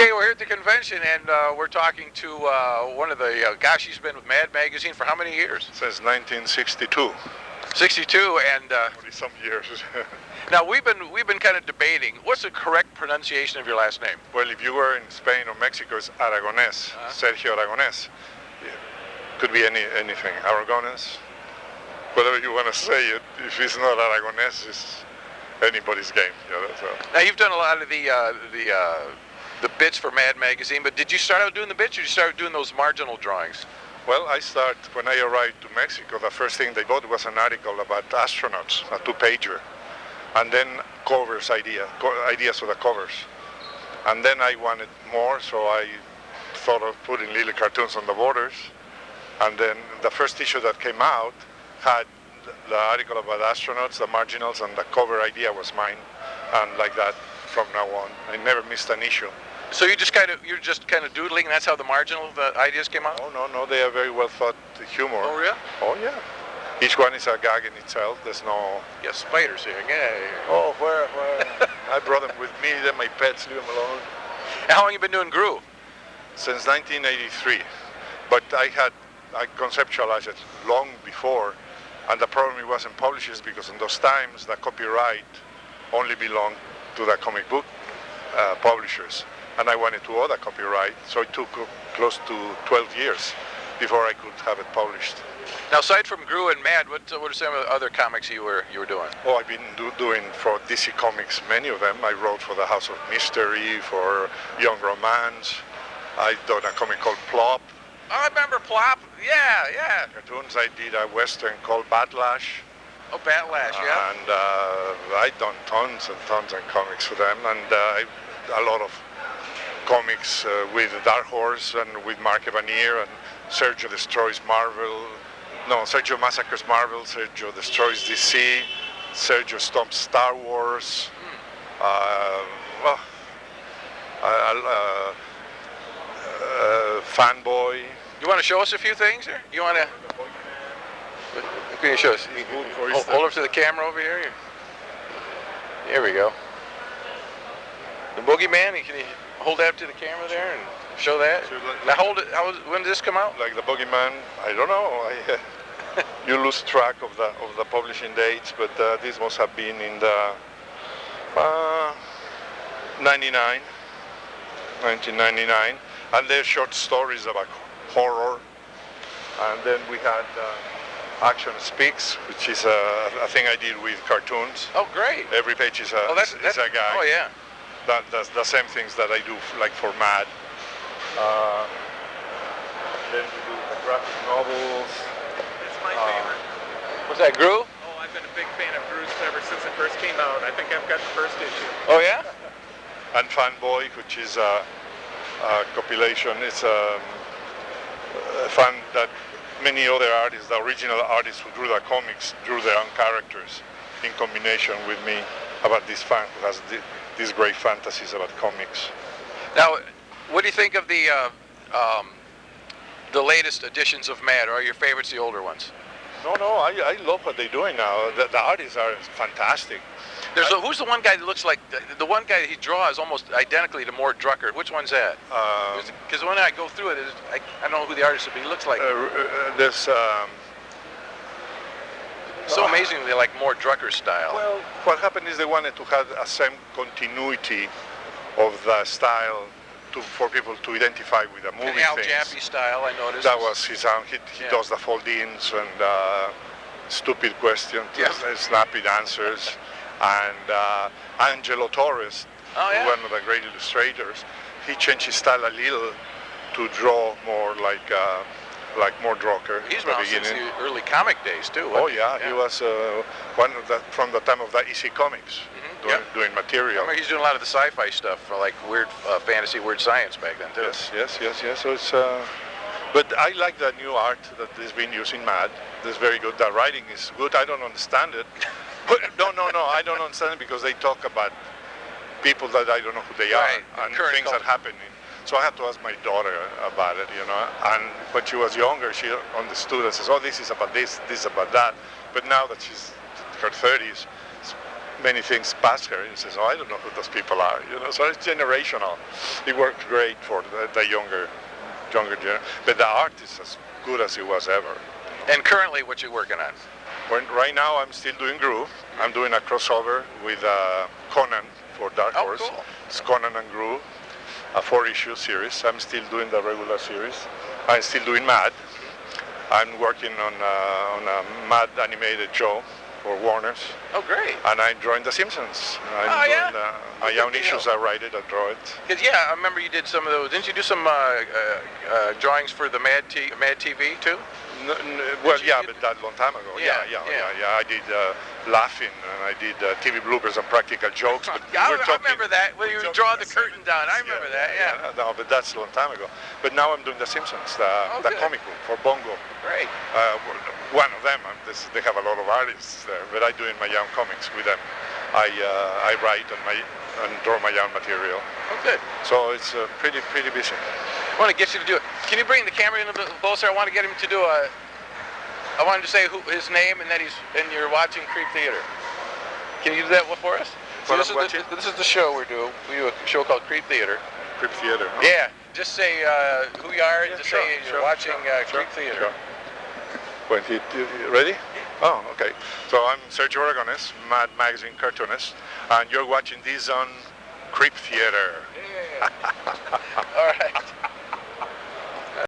Okay, we're here at the convention, and we're talking to one of the, gosh, he's been with Mad Magazine for how many years? Since 1962. 62, and... Only some years. Now, we've been kind of debating, what's the correct pronunciation of your last name? Well, if you were in Spain or Mexico, it's Aragones, Sergio Aragones. Yeah. Could be anything, Aragones, whatever you want to say it. If it's not Aragones, it's anybody's game. So. Now, you've done a lot of the bits for Mad Magazine, but did you start out doing the bits, or did you start doing those marginal drawings? Well, when I arrived to Mexico, the first thing they bought was an article about astronauts, a two-pager, and then ideas for the covers. And then I wanted more, so I thought of putting little cartoons on the borders. And then the first issue that came out had the article about astronauts, the marginals, and the cover idea was mine. And like that, from now on, I never missed an issue. So you're just kind of doodling, and that's how the ideas came out? Oh, no, they are very well thought humor. Oh, really? Oh, yeah. Each one is a gag in itself. There's no... Yeah, spiders here. Yeah. Oh, where? I brought them with me, then my pets, leave them alone. And how long have you been doing Gru? Since 1983. But I conceptualized it long before, and the problem it wasn't publishers, because in those times the copyright only belonged to the comic book publishers. And I wanted to own the copyright, so it took close to 12 years before I could have it published. Now, aside from Gru and Mad, what are some of the other comics you were doing? Oh, I've been doing for DC Comics, many of them. I wrote for the House of Mystery, for Young Romance. I've done a comic called Plop. Oh, I remember Plop. Yeah. Cartoons. I did a Western called Batlash. Oh, Batlash, yeah. And I've done tons and tons of comics for them, and a lot of comics with Dark Horse and with Mark Evanier, and Sergio destroys Marvel. No, Sergio massacres Marvel, Sergio destroys DC, Sergio stomps Star Wars. Fanboy. You want to show us a few things here? You want to? Can you show us? Hold up to the camera over here. There we go. The Boogeyman. Can you hold that up to the camera there and show that? Now hold it. When did this come out? Like the Boogeyman, I don't know. You lose track of the publishing dates, but this must have been in the 1999, and they're short stories about horror. And then we had Action Speaks, which is a thing I did with cartoons. Oh, great! Every page is a gag. Oh, yeah. That's the same things that I do, like for Mad. Then we do the graphic novels. It's my favorite. Was that Gru? Oh, I've been a big fan of Gru's ever since it first came out. I think I've got the first issue. Oh, yeah? And Fanboy, which is a compilation. It's a fan that many other artists, the original artists who drew the comics, drew their own characters in combination with me about this fan who has these great fantasies about comics. Now, what do you think of the latest editions of Mad? Or are your favorites the older ones? No, I love what they're doing now. The artists are fantastic. Who's the one guy that looks like the one guy that he draws almost identically to Mort Drucker? Which one's that? Because when I go through it, I don't know who the artist is, but he looks like. There's. So amazingly like Mort Drucker style. Well, what happened is they wanted to have a same continuity of the style for people to identify with the movie. Al Jaffe style, I noticed. That was his own. He does the fold-ins and stupid questions, snappy answers. And Angelo Torres, one of the great illustrators, he changed his style a little to draw more like Mort Drucker. He's around since the early comic days too. Oh yeah, he was one of from the time of the EC Comics, doing material. I mean, he's doing a lot of the sci-fi stuff for like weird fantasy, weird science back then too. Yes. So it's. But I like the new art that is being used in Mad. It's very good. The writing is good. I don't understand it. No, I don't understand it because they talk about people that I don't know who they are and things that happen. So I had to ask my daughter about it, And when she was younger, she understood and says, "Oh, this is about this is about that." But now that she's in her 30s, many things past her, and says, "Oh, I don't know who those people are." You know, so it's generational. It worked great for the younger generation, but the art is as good as it was ever. And currently, what you working on? Right now, I'm still doing Gru. I'm doing a crossover with Conan for Dark Horse. Cool. It's Conan and Gru, a 4-issue series. I'm still doing the regular series. I'm still doing Mad. I'm working on a Mad animated show for Warner's. Oh, great. And I joined The Simpsons. Oh, yeah? My own issues, I write it, I draw it. Because, yeah, I remember you did some of those. Didn't you do some drawings for the Mad TV, too? Well, yeah, but that long time ago. Yeah. I did Laughing, and I did TV bloopers and practical jokes. But I remember that, when you draw the curtain down. I remember that, yeah. No, but that's a long time ago. But now I'm doing The Simpsons, the Comicon for Bongo. Great. One of them, they have a lot of artists there, but I do in my own comics with them. I write and draw my own material. Oh, good. So it's pretty busy. I want to get you to do it. Can you bring the camera in a bit closer? I want to get him to do I want him to say his name and that you're watching Creep Theater. Can you do that for us? So this is the show we're doing. We do a show called Creep Theater. Creep Theater. Huh? Yeah. Just say who you are and just say you're watching Creep Theater. When ready? Oh, okay. So I'm Sergio Aragones, Mad Magazine cartoonist, and you're watching this on Creep Theater. Yeah. All right.